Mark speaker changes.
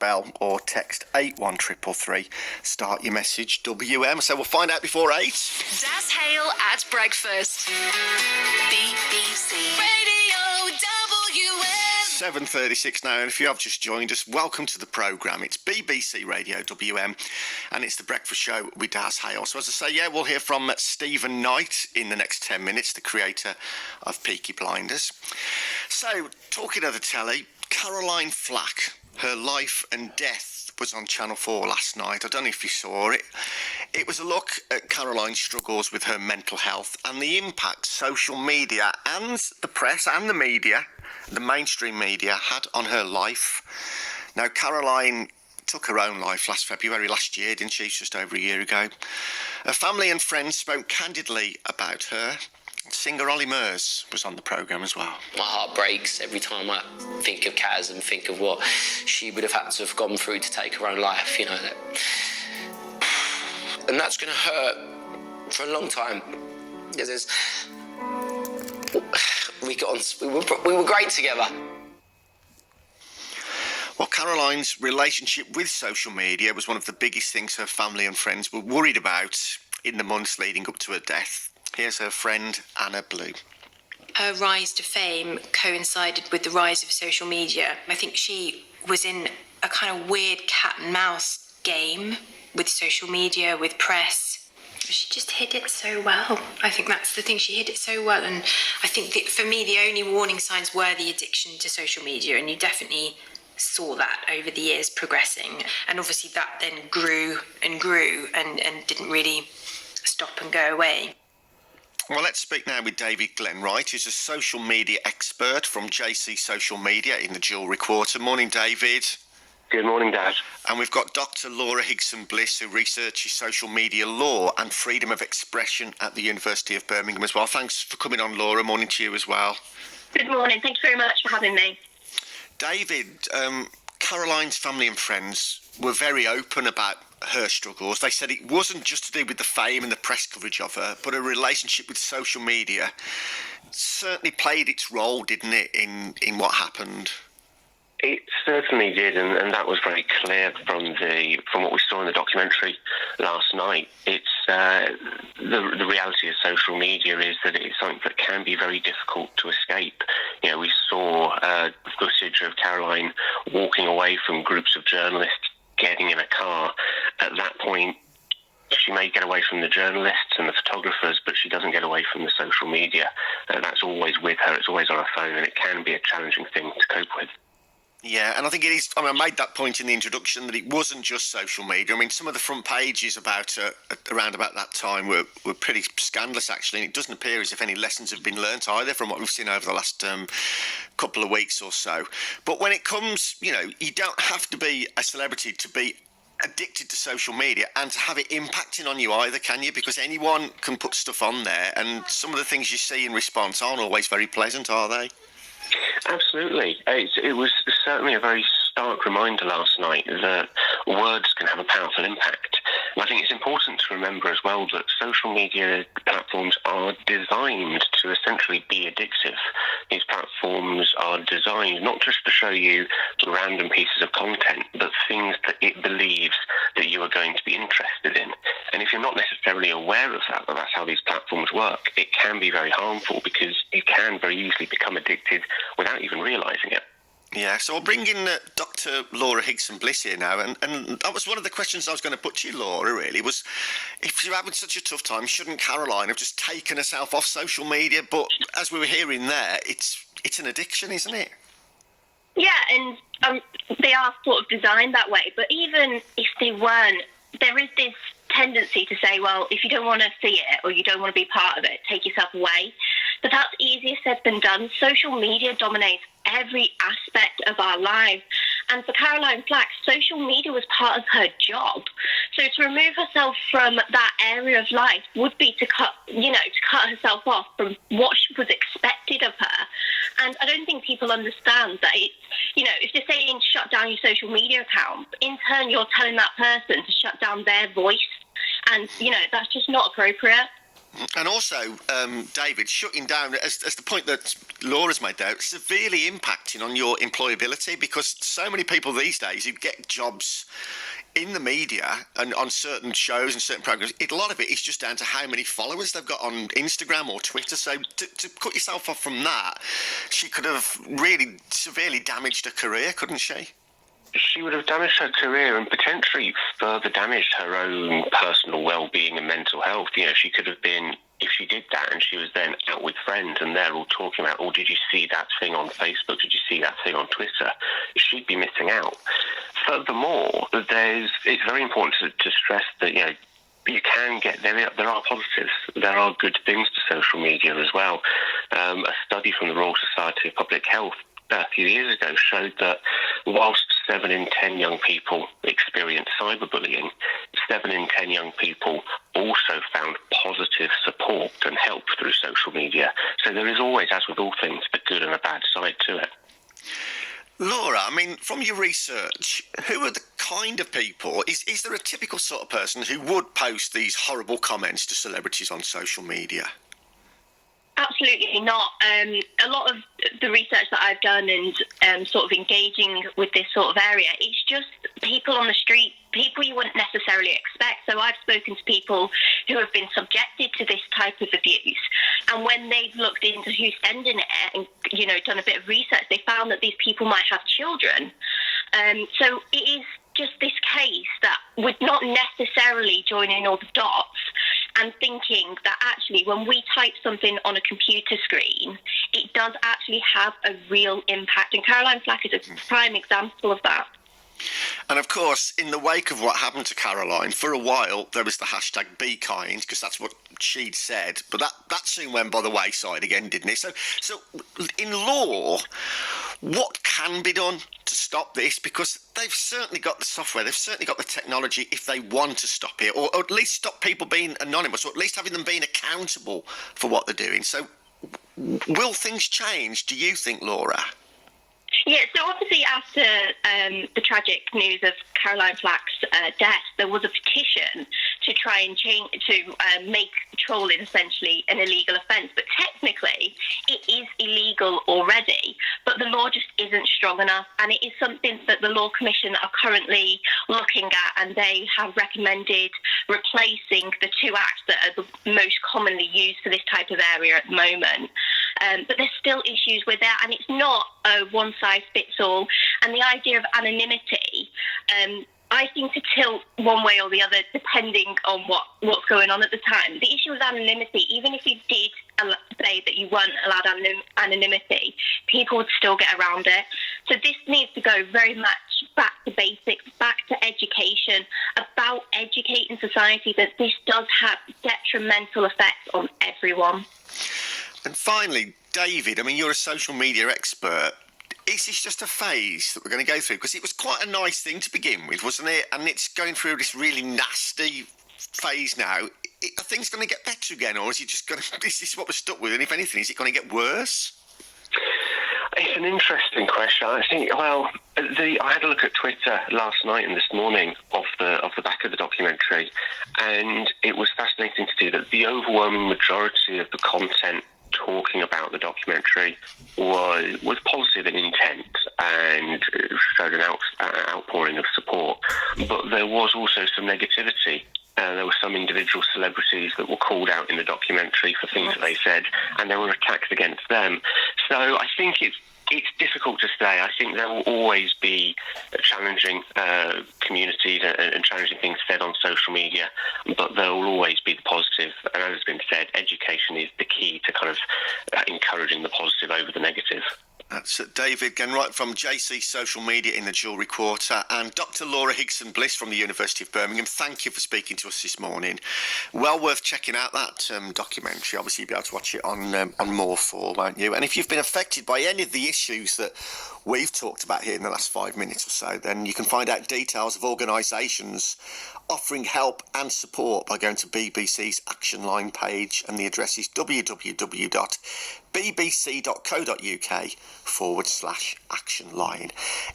Speaker 1: bell or text 81333. Start your message WM. So we'll find out before 8.
Speaker 2: Das Hale at breakfast. BBC Radio WM.
Speaker 1: 7:36 now, and if you have just joined us, welcome to the programme. It's BBC Radio WM, and it's the breakfast show with Das Hale. So as I say, we'll hear from Stephen Knight in the next 10 minutes, the creator of Peaky Blinders. So, talking of the telly, Caroline Flack, her life and death was on Channel 4 last night. I don't know if you saw it. It was a look at Caroline's struggles with her mental health and the impact social media and the press and the media, the mainstream media, had on her life. Now, Caroline took her own life last year, didn't she? Just over a year ago. Her family and friends spoke candidly about her. Singer Ollie Murs was on the programme as well.
Speaker 3: My heart breaks every time I think of Kaz and think of what she would have had to have gone through to take her own life, you know. And that's going to hurt for a long time. Because we were great together.
Speaker 1: Well, Caroline's relationship with social media was one of the biggest things her family and friends were worried about in the months leading up to her death. Here's her friend, Anna Blue.
Speaker 4: Her rise to fame coincided with the rise of social media. I think she was in a kind of weird cat and mouse game with social media, with press. She just hid it so well. I think that's the thing, she hid it so well. And I think that for me, the only warning signs were the addiction to social media, and you definitely saw that over the years progressing. And obviously that then grew and didn't really stop and go away.
Speaker 1: Well, let's speak now with David Glenwright, who's a social media expert from JC Social Media in the Jewellery Quarter. Morning, David.
Speaker 5: Good morning, Dad.
Speaker 1: And we've got Dr. Laura Higson-Bliss, who researches social media law and freedom of expression at the University of Birmingham as well. Thanks for coming on, Laura. Morning to you as well.
Speaker 6: Good morning. Thank you very much for having me.
Speaker 1: David, Caroline's family and friends were very open about her struggles. They said it wasn't just to do with the fame and the press coverage of her, but her relationship with social media certainly played its role, didn't it, in what happened?
Speaker 5: It certainly did, and that was very clear from what we saw in the documentary last night. It's the reality of social media is that it's something that can be very difficult to escape. You know, we saw footage of Caroline walking away from groups of journalists, getting in a car. At that point, she may get away from the journalists and the photographers, but she doesn't get away from the social media. That's always with her. It's always on her phone, and it can be a challenging thing to cope with.
Speaker 1: Yeah, and I think it is. I mean, I made that point in the introduction that it wasn't just social media. I mean, some of the front pages about around about that time were pretty scandalous, actually, and it doesn't appear as if any lessons have been learnt either from what we've seen over the last couple of weeks or so. But when it comes, you know, you don't have to be a celebrity to be addicted to social media and to have it impacting on you either, can you? Because anyone can put stuff on there, and some of the things you see in response aren't always very pleasant, are they?
Speaker 5: Absolutely. It was certainly a very stark reminder last night that words can have a powerful impact. And I think it's important to remember as well that social media platforms are designed to essentially be addictive. These platforms are designed not just to show you random pieces of content, but things that it believes that you are going to be interested in. And if you're not necessarily aware of that that's how these platforms work, it can be very harmful because you can very easily become addicted without even realising it.
Speaker 1: Yeah, so I'll bring in Dr. Laura Higson-Bliss here now, and that was one of the questions I was going to put to you, Laura, really, was if you're having such a tough time, shouldn't Caroline have just taken herself off social media? But as we were hearing there, it's an addiction, isn't it?
Speaker 6: Yeah, and they are sort of designed that way, but even if they weren't, there is this tendency to say, well, if you don't want to see it or you don't want to be part of it, take yourself away. But that's easier said than done. Social media dominates every aspect of our lives. And for Caroline Flack, social media was part of her job. So to remove herself from that area of life would be to cut herself off from what was expected of her. And I don't think people understand that it's, if you're saying shut down your social media account, in turn you're telling that person to shut down their voice. And, that's just not appropriate.
Speaker 1: And also, David, shutting down, as the point that Laura's made there, severely impacting on your employability, because so many people these days who get jobs in the media and on certain shows and certain programs, a lot of it is just down to how many followers they've got on Instagram or Twitter. So to cut yourself off from that, she could have really severely damaged her career, couldn't she?
Speaker 5: She would have damaged her career and potentially further damaged her own personal well-being and mental health. You know, she could have been, if she did that and she was then out with friends and they're all talking about, oh, did you see that thing on Facebook? Did you see that thing on Twitter? She'd be missing out. Furthermore, it's very important to stress that, you know, you can get, there are positives. There are good things to social media as well. A study from the Royal Society of Public Health a few years ago showed that whilst 7 in 10 young people experience cyberbullying, 7 in 10 young people also found positive support and help through social media. So there is always, as with all things, a good and a bad side to it.
Speaker 1: Laura, I mean, from your research, who are the kind of people, is there a typical sort of person who would post these horrible comments to celebrities on social media?
Speaker 6: Absolutely not. A lot of the research that I've done and sort of engaging with this sort of area, it's just people on the street, people you wouldn't necessarily expect. So I've spoken to people who have been subjected to this type of abuse, and when they've looked into who's sending it and, you know, done a bit of research, they found that these people might have children. So it is just this case that would not necessarily join in all the dots and thinking that actually when we type something on a computer screen, it does actually have a real impact. And Caroline Flack is a prime example of that.
Speaker 1: And of course, in the wake of what happened to Caroline, for a while there was the hashtag Be Kind, because that's what she'd said. But that soon went by the wayside again, didn't it? So in law, what can be done to stop this? Because they've certainly got the software, they've certainly got the technology if they want to stop it, or at least stop people being anonymous, or at least having them being accountable for what they're doing. So will things change, do you think, Laura?
Speaker 6: Yeah, so obviously after the tragic news of Caroline Flack's death, there was a petition to try and make trolling essentially an illegal offence. But technically, it is illegal already, but the law just isn't strong enough. And it is something that the Law Commission are currently looking at, and they have recommended replacing the 2 acts that are the most commonly used for this type of area at the moment. But there's still issues with that, and it's not a one-size-fits-all. And the idea of anonymity, I think, to tilt one way or the other depending on what's going on at the time. The issue with anonymity, even if you did say that you weren't allowed anonymity, people would still get around it. So this needs to go very much back to basics, back to education, about educating society that this does have detrimental effects on everyone.
Speaker 1: And finally, David, I mean, you're a social media expert. Is this just a phase that we're going to go through? Because it was quite a nice thing to begin with, wasn't it? And it's going through this really nasty phase now. Are things going to get better again, or is it just going to, is this what we're stuck with? And if anything, is it going to get worse?
Speaker 5: It's an interesting question. I think, well, I had a look at Twitter last night and this morning off the back of the documentary, and it was fascinating to see that the overwhelming majority of the content talking about the documentary was positive in intent and showed an outpouring of support. But there was also some negativity. There were some individual celebrities that were called out in the documentary for things that they said, and there were attacks against them. So I think it's difficult to say. I think there will always be challenging communities and challenging things said on social media, but there will always be the positive. And as has been said, education is the key to kind of encouraging the positive over the negative.
Speaker 1: That's David Genwright from JC Social Media in the Jewellery Quarter, and Dr. Laura Higson-Bliss from the University of Birmingham. Thank you for speaking to us this morning. Well worth checking out that documentary. Obviously, you'll be able to watch it on More 4, won't you? And if you've been affected by any of the issues that we've talked about here in the last 5 minutes or so, then you can find out details of organisations offering help and support by going to BBC's Action Line page, and the address is www.bbc.co.uk/Action Line.